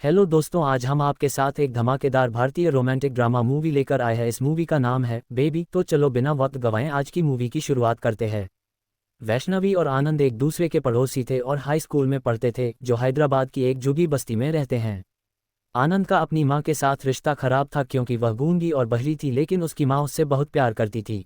Hello दोस्तों, आज हम आपके साथ एक धमाकेदार भारतीय रोमांटिक ड्रामा मूवी लेकर आए हैं। इस मूवी का नाम है बेबी। तो चलो बिना वक्त गवाएं आज की मूवी की शुरुआत करते हैं। वैष्णवी और आनंद एक दूसरे के पड़ोसी थे और हाई स्कूल में पढ़ते थे, जो हैदराबाद की एक जुगी बस्ती में रहते हैं। आनंद का अपनी माँ के साथ रिश्ता खराब था क्योंकि वह गूंगी और बहरी थी, लेकिन उसकी माँ उससे बहुत प्यार करती थी।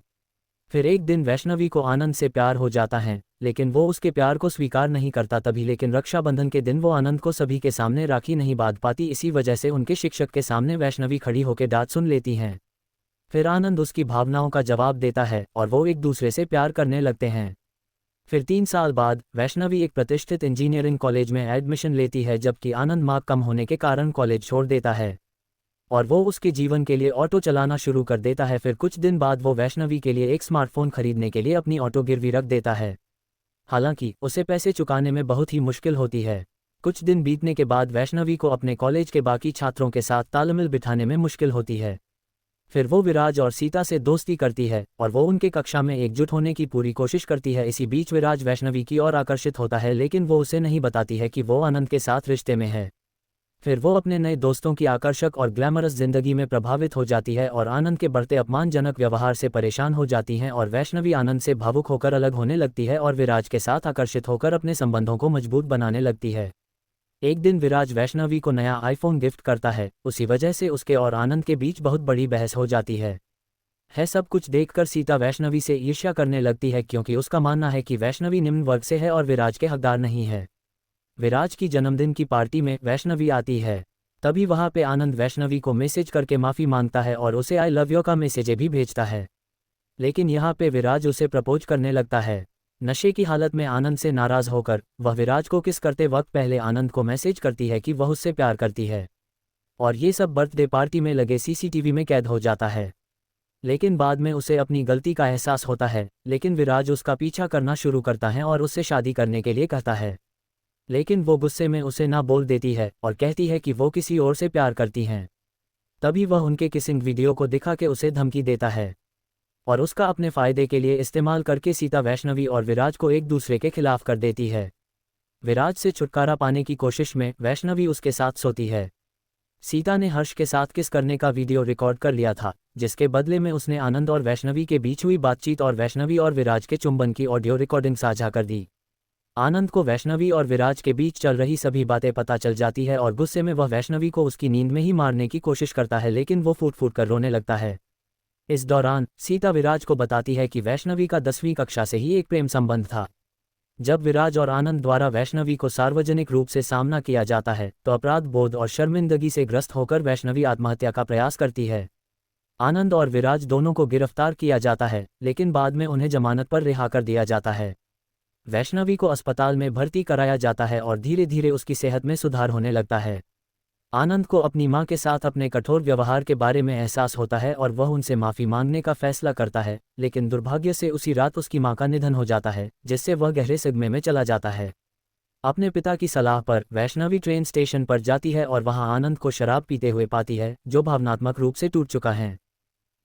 फिर एक दिन वैष्णवी को आनंद से प्यार हो जाता है, लेकिन वो उसके प्यार को स्वीकार नहीं करता। तभी लेकिन रक्षाबंधन के दिन वो आनंद को सभी के सामने राखी नहीं बांध पाती। इसी वजह से उनके शिक्षक के सामने वैष्णवी खड़ी होकर डांट सुन लेती हैं। फिर आनंद उसकी भावनाओं का जवाब देता है और वो एक दूसरे से प्यार करने लगते हैं। फिर 3 साल बाद वैष्णवी एक प्रतिष्ठित इंजीनियरिंग कॉलेज में एडमिशन लेती है, जबकि आनंद मार्क कम होने के कारण कॉलेज छोड़ देता है और वो उसके जीवन के लिए ऑटो चलाना शुरू कर देता है। फिर कुछ दिन बाद वो वैष्णवी के लिए एक स्मार्टफोन खरीदने के लिए अपनी ऑटो गिरवी रख देता है। हालांकि उसे पैसे चुकाने में बहुत ही मुश्किल होती है। कुछ दिन बीतने के बाद वैष्णवी को अपने कॉलेज के बाकी छात्रों के साथ तालमेल बिठाने में मुश्किल होती है। फिर वो विराज और सीता से दोस्ती करती है और वो उनके कक्षा में एकजुट होने की पूरी कोशिश करती है। इसी बीच विराज वैष्णवी की ओर आकर्षित होता है, लेकिन वो उसे नहीं बताती है कि वो आनंद के साथ रिश्ते में है। फिर वो अपने नए दोस्तों की आकर्षक और ग्लैमरस जिंदगी में प्रभावित हो जाती है और आनंद के बढ़ते अपमानजनक व्यवहार से परेशान हो जाती हैं। और वैष्णवी आनंद से भावुक होकर अलग होने लगती है और विराज के साथ आकर्षित होकर अपने संबंधों को मजबूत बनाने लगती है। एक दिन विराज वैष्णवी को नया आईफोन गिफ्ट करता है। उसी वजह से उसके और आनंद के बीच बहुत बड़ी बहस हो जाती है। सब कुछ देखकर सीता वैष्णवी से ईर्ष्या करने लगती है, क्योंकि उसका मानना है कि वैष्णवी निम्न वर्ग से है और विराज के हकदार नहीं है। विराज की जन्मदिन की पार्टी में वैष्णवी आती है। तभी वहां पे आनंद वैष्णवी को मैसेज करके माफ़ी मांगता है और उसे आई लव यू का मैसेज भी भेजता है। लेकिन यहाँ पे विराज उसे प्रपोज करने लगता है। नशे की हालत में आनंद से नाराज़ होकर वह विराज को किस करते वक्त पहले आनंद को मैसेज करती है कि वह उससे प्यार करती है, और ये सब बर्थडे पार्टी में लगे सीसीटीवी में कैद हो जाता है। लेकिन बाद में उसे अपनी गलती का एहसास होता है, लेकिन विराज उसका पीछा करना शुरू करता है और उससे शादी करने के लिए कहता है। लेकिन वो गुस्से में उसे ना बोल देती है और कहती है कि वो किसी और से प्यार करती हैं। तभी वह उनके किसिंग वीडियो को दिखा के उसे धमकी देता है और उसका अपने फ़ायदे के लिए इस्तेमाल करके सीता वैष्णवी और विराज को एक दूसरे के खिलाफ कर देती है। विराज से छुटकारा पाने की कोशिश में वैष्णवी उसके साथ सोती है। सीता ने हर्ष के साथ किस करने का वीडियो रिकॉर्ड कर लिया था, जिसके बदले में उसने आनंद और वैष्णवी के बीच हुई बातचीत और वैष्णवी और विराज के चुंबन की ऑडियो रिकॉर्डिंग साझा कर दी। आनंद को वैष्णवी और विराज के बीच चल रही सभी बातें पता चल जाती है और गुस्से में वह वैष्णवी को उसकी नींद में ही मारने की कोशिश करता है, लेकिन वो फूट फूट कर रोने लगता है। इस दौरान सीता विराज को बताती है कि वैष्णवी का 10वीं कक्षा से ही एक प्रेम संबंध था। जब विराज और आनंद द्वारा वैष्णवी को सार्वजनिक रूप से सामना किया जाता है तो अपराध बोध और शर्मिंदगी से ग्रस्त होकर वैष्णवी आत्महत्या का प्रयास करती है। आनंद और विराज दोनों को गिरफ्तार किया जाता है, लेकिन बाद में उन्हें जमानत पर रिहा कर दिया जाता है। वैष्णवी को अस्पताल में भर्ती कराया जाता है और धीरे धीरे उसकी सेहत में सुधार होने लगता है। आनंद को अपनी मां के साथ अपने कठोर व्यवहार के बारे में एहसास होता है और वह उनसे माफ़ी मांगने का फैसला करता है, लेकिन दुर्भाग्य से उसी रात उसकी मां का निधन हो जाता है, जिससे वह गहरे सदमे में चला जाता है। अपने पिता की सलाह पर वैष्णवी ट्रेन स्टेशन पर जाती है और वहां आनंद को शराब पीते हुए पाती है, जो भावनात्मक रूप से टूट चुका है।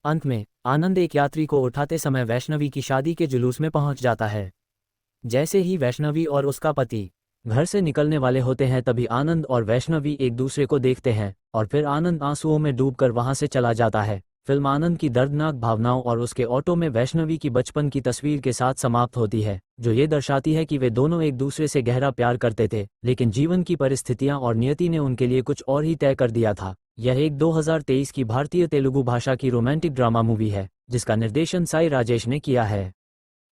अंत में आनंद एक यात्री को उठाते समय वैष्णवी की शादी के जुलूस में पहुंच जाता है। जैसे ही वैष्णवी और उसका पति घर से निकलने वाले होते हैं, तभी आनंद और वैष्णवी एक दूसरे को देखते हैं और फिर आनंद आंसुओं में डूबकर वहां से चला जाता है। फिल्म आनंद की दर्दनाक भावनाओं और उसके ऑटो में वैष्णवी की बचपन की तस्वीर के साथ समाप्त होती है, जो ये दर्शाती है कि वे दोनों एक दूसरे से गहरा प्यार करते थे, लेकिन जीवन की परिस्थितियां और नियति ने उनके लिए कुछ और ही तय कर दिया था। यह एक 2023 की भारतीय तेलुगु भाषा की रोमांटिक ड्रामा मूवी है, जिसका निर्देशन साई राजेश ने किया है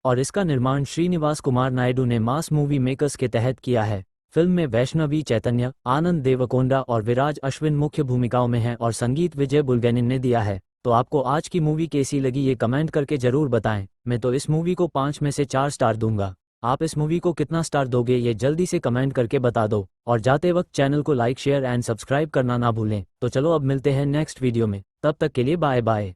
और इसका निर्माण श्रीनिवास कुमार नायडू ने मास मूवी मेकर्स के तहत किया है। फिल्म में वैष्णवी चैतन्य, आनंद देवकोंडा और विराज अश्विन मुख्य भूमिकाओं में हैं और संगीत विजय बुल्गेनिन ने दिया है। तो आपको आज की मूवी कैसी लगी ये कमेंट करके जरूर बताएं। मैं तो इस मूवी को 5 में से 4 स्टार दूंगा। आप इस मूवी को कितना स्टार दोगे ये जल्दी से कमेंट करके बता दो, और जाते वक्त चैनल को लाइक शेयर एंड सब्सक्राइब करना ना भूलें। तो चलो अब मिलते हैं नेक्स्ट वीडियो में, तब तक के लिए बाय बाय।